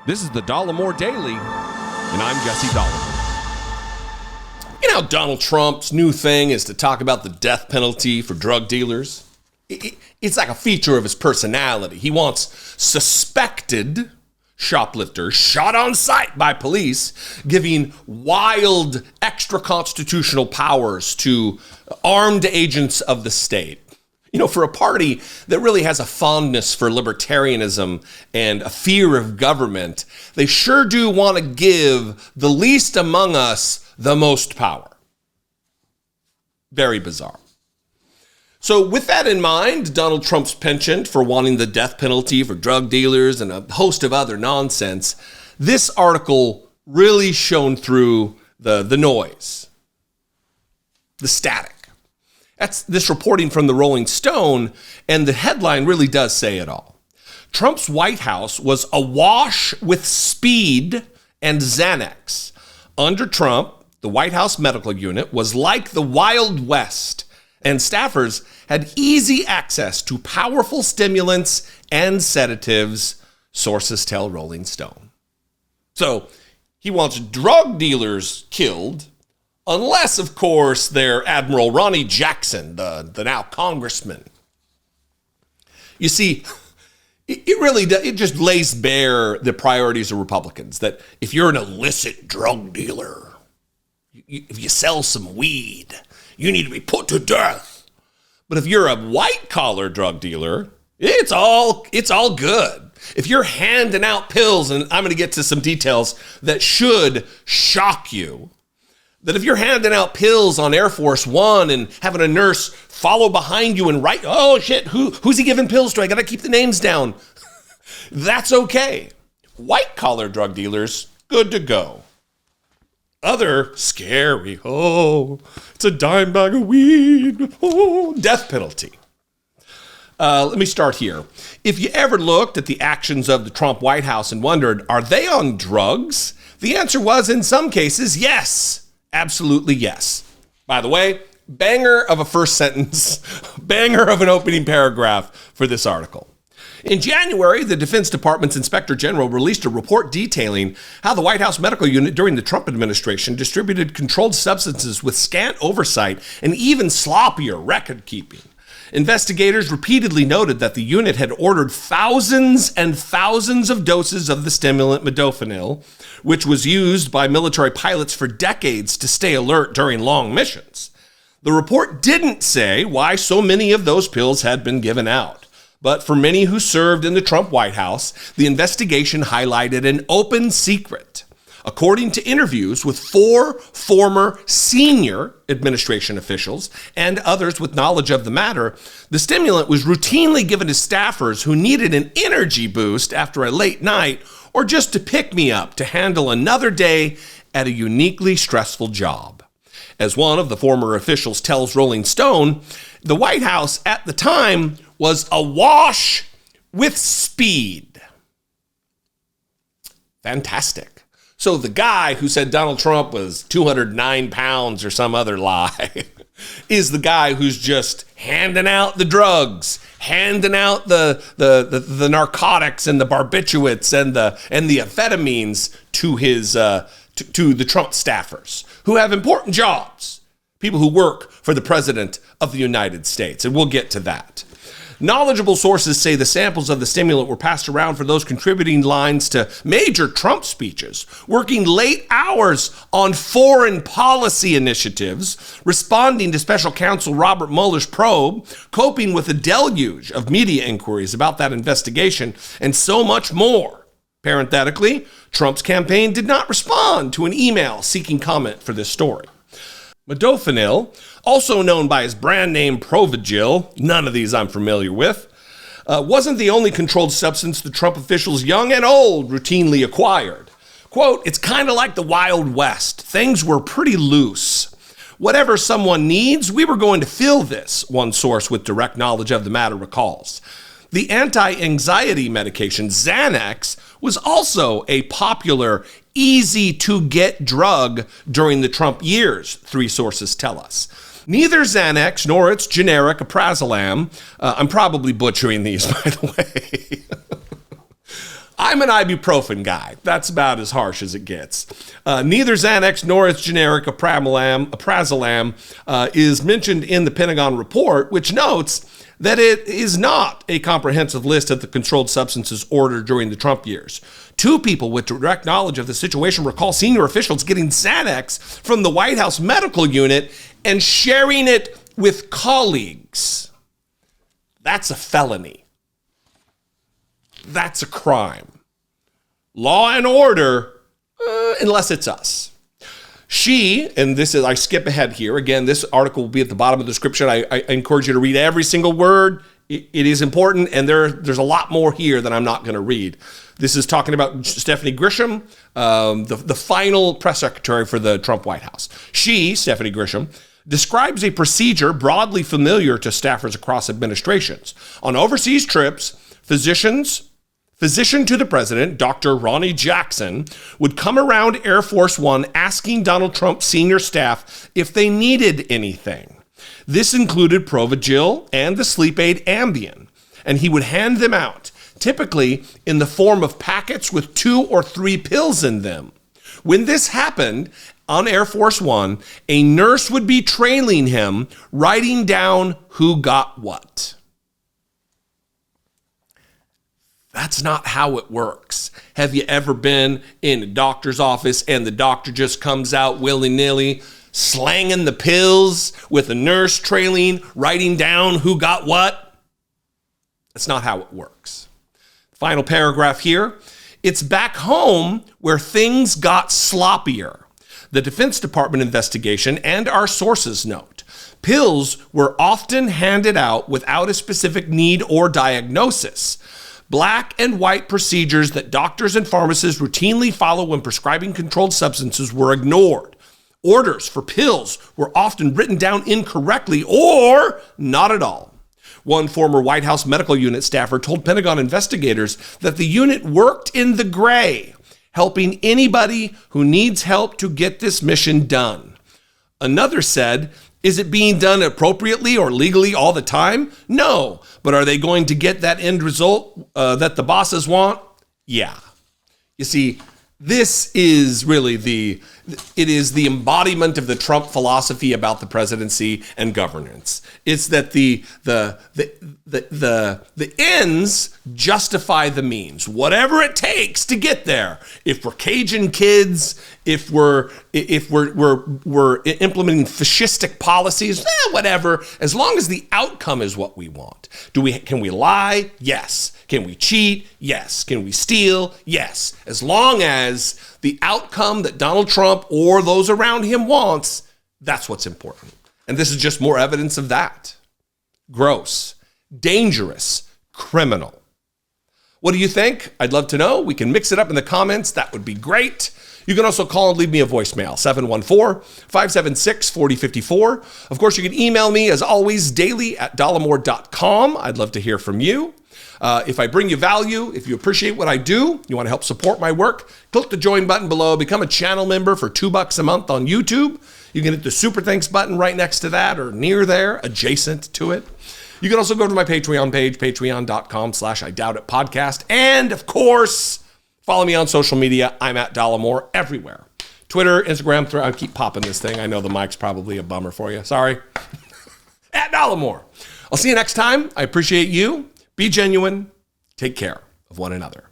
This is the Dollemore Daily, and I'm Jesse Dollemore. You know how Donald Trump's new thing is to talk about the death penalty for drug dealers? It's like a feature of his personality. He wants suspected shoplifters shot on sight by police, giving wild extra-constitutional powers to armed agents of the state. You know, for a party that really has a fondness for libertarianism and a fear of government, they sure do want to give the least among us the most power. Very bizarre. So with that in mind, Donald Trump's penchant for wanting the death penalty for drug dealers and a host of other nonsense, this article really shone through the noise, the static. That's this reporting from the Rolling Stone, and the headline really does say it all. Trump's White House was awash with speed and Xanax. Under Trump, the White House medical unit was like the Wild West, and staffers had easy access to powerful stimulants and sedatives, sources tell Rolling Stone. So he wants drug dealers killed, unless, of course, they're Admiral Ronnie Jackson, the now congressman. You see, it really does, it just lays bare the priorities of Republicans, that if you're an illicit drug dealer, if you sell some weed, you need to be put to death. But if you're a white-collar drug dealer, it's all good. If you're handing out pills, and I'm going to get to some details that should shock you, that if you're handing out pills on Air Force One and having a nurse follow behind you and write, oh shit, who's he giving pills to? I got to keep the names down. That's okay. White-collar drug dealers, good to go. Other scary, it's a dime bag of weed, death penalty. Let me start here. If you ever looked at the actions of the Trump White House and wondered, are they on drugs? The answer was, in some cases, yes. Absolutely yes. By the way, banger of a first sentence, banger of an opening paragraph for this article. In January, the Defense Department's Inspector General released a report detailing how the White House medical unit during the Trump administration distributed controlled substances with scant oversight and even sloppier record keeping. Investigators repeatedly noted that the unit had ordered thousands and thousands of doses of the stimulant modafinil, which was used by military pilots for decades to stay alert during long missions. The report didn't say why so many of those pills had been given out. But for many who served in the Trump White House, the investigation highlighted an open secret. According to interviews with 4 former senior administration officials and others with knowledge of the matter, the stimulant was routinely given to staffers who needed an energy boost after a late night or just to pick me up to handle another day at a uniquely stressful job. As one of the former officials tells Rolling Stone, the White House at the time was awash with speed. Fantastic. So the guy who said Donald Trump was 209 pounds or some other lie is the guy who's just handing out the drugs, handing out the narcotics and the barbiturates and the amphetamines to his to the Trump staffers who have important jobs, people who work for the President of the United States, and we'll get to that. Knowledgeable sources say the samples of the stimulant were passed around for those contributing lines to major Trump speeches, working late hours on foreign policy initiatives, responding to special counsel Robert Mueller's probe, coping with a deluge of media inquiries about that investigation, and so much more. Parenthetically, Trump's campaign did not respond to an email seeking comment for this story. Modafinil, also known by his brand name Provigil, none of these I'm familiar with, wasn't the only controlled substance the Trump officials, young and old, routinely acquired. Quote, it's kind of like the Wild West. Things were pretty loose. Whatever someone needs, we were going to fill this, one source with direct knowledge of the matter recalls. The anti-anxiety medication Xanax was also a popular, easy-to-get drug during the Trump years, 3 sources tell us. Neither Xanax nor its generic aprazolam, I'm probably butchering these, by the way, I'm an ibuprofen guy. That's about as harsh as it gets. Neither Xanax nor its generic aprazolam is mentioned in the Pentagon report, which notes that it is not a comprehensive list of the controlled substances ordered during the Trump years. Two people with direct knowledge of the situation recall senior officials getting Xanax from the White House medical unit and sharing it with colleagues. That's a felony. That's a crime. Law and order, unless it's us. She, and this is, I skip ahead here. Again, this article will be at the bottom of the description. I encourage you to read every single word. It is important, and there's a lot more here that I'm not going to read. This is talking about Stephanie Grisham, the final press secretary for the Trump White House. She, Stephanie Grisham, describes a procedure broadly familiar to staffers across administrations. On overseas trips, physician to the president, Dr. Ronnie Jackson, would come around Air Force One asking Donald Trump's senior staff if they needed anything. This included Provigil and the sleep aid Ambien, and he would hand them out, typically in the form of packets with 2 or 3 pills in them. When this happened on Air Force One, a nurse would be trailing him, writing down who got what. That's not how it works. Have you ever been in a doctor's office and the doctor just comes out willy-nilly, slanging the pills with a nurse trailing, writing down who got what? That's not how it works. Final paragraph here. It's back home where things got sloppier. The Defense Department investigation and our sources note, pills were often handed out without a specific need or diagnosis. Black and white procedures that doctors and pharmacists routinely follow when prescribing controlled substances were ignored. Orders for pills were often written down incorrectly or not at all. One former White House medical unit staffer told Pentagon investigators that the unit worked in the gray, helping anybody who needs help to get this mission done. Another said, is it being done appropriately or legally all the time? No, but are they going to get that end result that the bosses want? Yeah. You see, this is really the embodiment of the Trump philosophy about the presidency and governance. It's that the ends justify the means, whatever it takes to get there. If we're Cajun kids, if we're implementing fascistic policies, whatever, as long as the outcome is what we want. Can we lie? Yes. Can we cheat? Yes. Can we steal? Yes. As long as the outcome that Donald Trump or those around him wants, that's what's important. And this is just more evidence of that. Gross, dangerous, criminal. What do you think? I'd love to know. We can mix it up in the comments. That would be great. You can also call and leave me a voicemail, 714-576-4054. Of course, you can email me, as always, daily@dollemore.com. I'd love to hear from you. If I bring you value, if you appreciate what I do, you want to help support my work, click the join button below, become a channel member for $2 a month on YouTube. You can hit the super thanks button right next to that or near there, adjacent to it. You can also go to my Patreon page, patreon.com/IDoubtItPodcast. And of course, follow me on social media. I'm at Dollemore everywhere. Twitter, Instagram, I keep popping this thing. I know the mic's probably a bummer for you. Sorry. At Dollemore. I'll see you next time. I appreciate you. Be genuine. Take care of one another.